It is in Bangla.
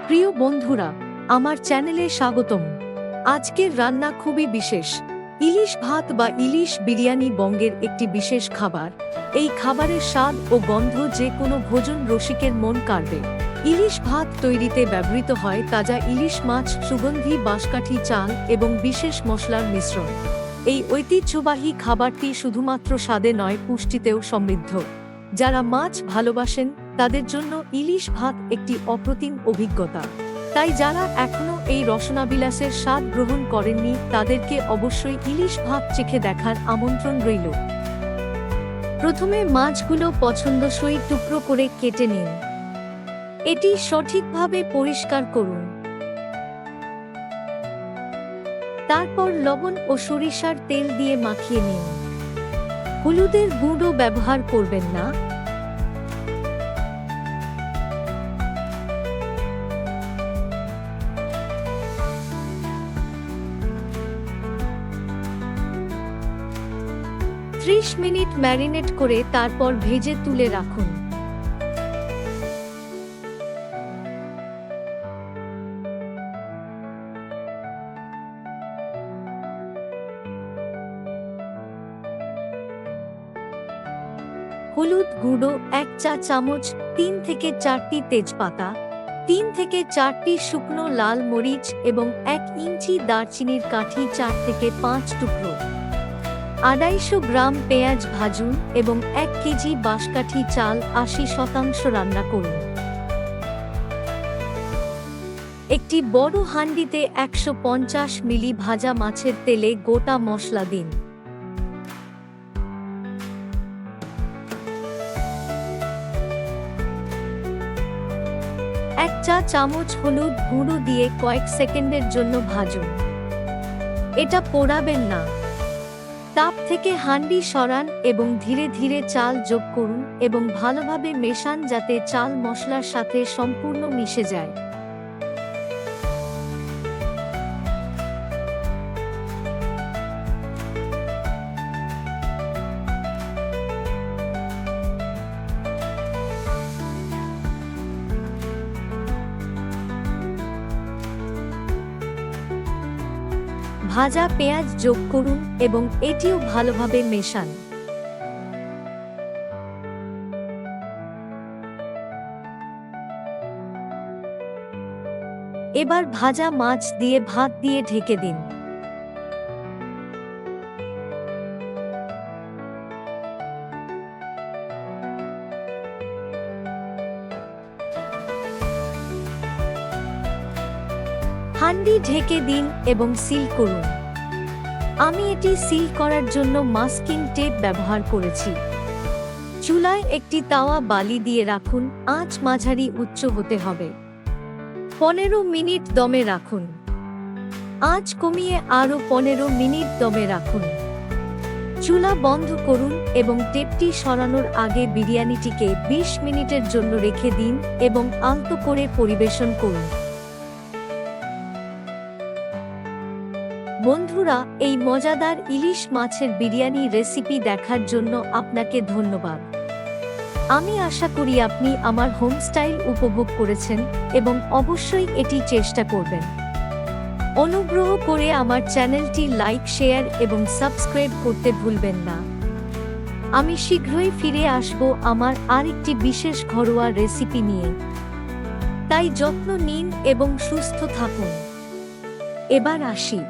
প্রিয় বন্ধুরা, আমার চ্যানেলে স্বাগতম। আজকের রান্না খুবই বিশেষ। ইলিশ ভাত বা ইলিশ বিরিয়ানি বঙ্গের একটি বিশেষ খাবার। এই খাবারের স্বাদ ও গন্ধ যে কোনো ভোজন রসিকের মন কাড়বে। ইলিশ ভাত তৈরিতে ব্যবহৃত হয় তাজা ইলিশ মাছ, সুগন্ধি বাঁশকাঠি চাল এবং বিশেষ মশলার মিশ্রণ। এই ঐতিহ্যবাহী খাবারটি শুধুমাত্র স্বাদে নয়, পুষ্টিতেও সমৃদ্ধ। যারা মাছ ভালোবাসেন তাদের জন্য ইলিশ ভাত একটি অপ্রতিম অভিজ্ঞতা। তাই যারা এখনো এই রসনাবিলাসের স্বাদ গ্রহণ করেননি তাদেরকে অবশ্যই ইলিশ ভাত চেখে দেখার আমন্ত্রণ রইল। প্রথমে মাছগুলো পছন্দসই টুকরো করে কেটে নিন। এটি সঠিকভাবে পরিষ্কার করুন। তারপর লবণ ও সরিষার তেল দিয়ে মাখিয়ে নিন। হলুদের গুঁড়ো ব্যবহার করবেন না। ত্রিশ মিনিট ম্যারিনেট করে তারপর ভেজে তুলে রাখুন। হলুদ গুঁড়ো 1 চা চামচ, 3 থেকে 4টি তেজপাতা, 3 থেকে 4টি শুকনো লাল মরিচ এবং 1 ইঞ্চি দারচিনির কাঠি 4 থেকে 5 টুকরো। 250 গ্রাম পেঁয়াজ ভাজুন এবং 1 কেজি বাঁশকাঠি চাল 80% রান্না করুন। একটি বড় হাঁড়িতে 150 মিলি ভাজা মাছের তেলে গোটা মশলা দিন। এক চা চামচ হলুদ গুঁড়ো দিয়ে কয়েক সেকেন্ডের জন্য ভাজুন। এটা পোড়াবেন না। তাপ থেকে হাঁড়ি সরান এবং ধীরে ধীরে চাল যোগ করুন এবং ভালোভাবে মেশান যাতে চাল মশলার সাথে সম্পূর্ণ মিশে যায়। ভাজা পেঁয়াজ যোগ করুন এবং এটিও ভালোভাবে মেশান। এবার ভাজা মাছ দিয়ে ভাত দিয়ে ঢেকে দিন। হাঁড়ি ঢেকে দিন এবং সিল করুন। আমি এটি সিল করার জন্য মাস্কিং টেপ ব্যবহার করেছি। চুলায় একটি তাওয়া বালি দিয়ে রাখুন। আঁচ মাঝারি উচ্চ হতে হবে। 15 মিনিট দমে রাখুন। আঁচ কমিয়ে আরও 15 মিনিট দমে রাখুন। চুলা বন্ধ করুন এবং টেপটি সরানোর আগে বিরিয়ানিটিকে 20 মিনিটের জন্য রেখে দিন এবং আলতো করে পরিবেশন করুন। বন্ধুরা, এই মজাদার ইলিশ মাছের বিরিয়ানি রেসিপি দেখার জন্য আপনাকে ধন্যবাদ। আমি আশা করি আপনি আমার হোম স্টাইল উপভোগ করেছেন এবং অবশ্যই এটি চেষ্টা করবেন। অনুগ্রহ করে আমার চ্যানেলটি লাইক, শেয়ার এবং সাবস্ক্রাইব করতে ভুলবেন না। আমি শীঘ্রই ফিরে আসব আমার আরেকটি বিশেষ ঘরোয়া রেসিপি নিয়ে। তাই যত্ন নিন এবং সুস্থ থাকুন। এবার আসি।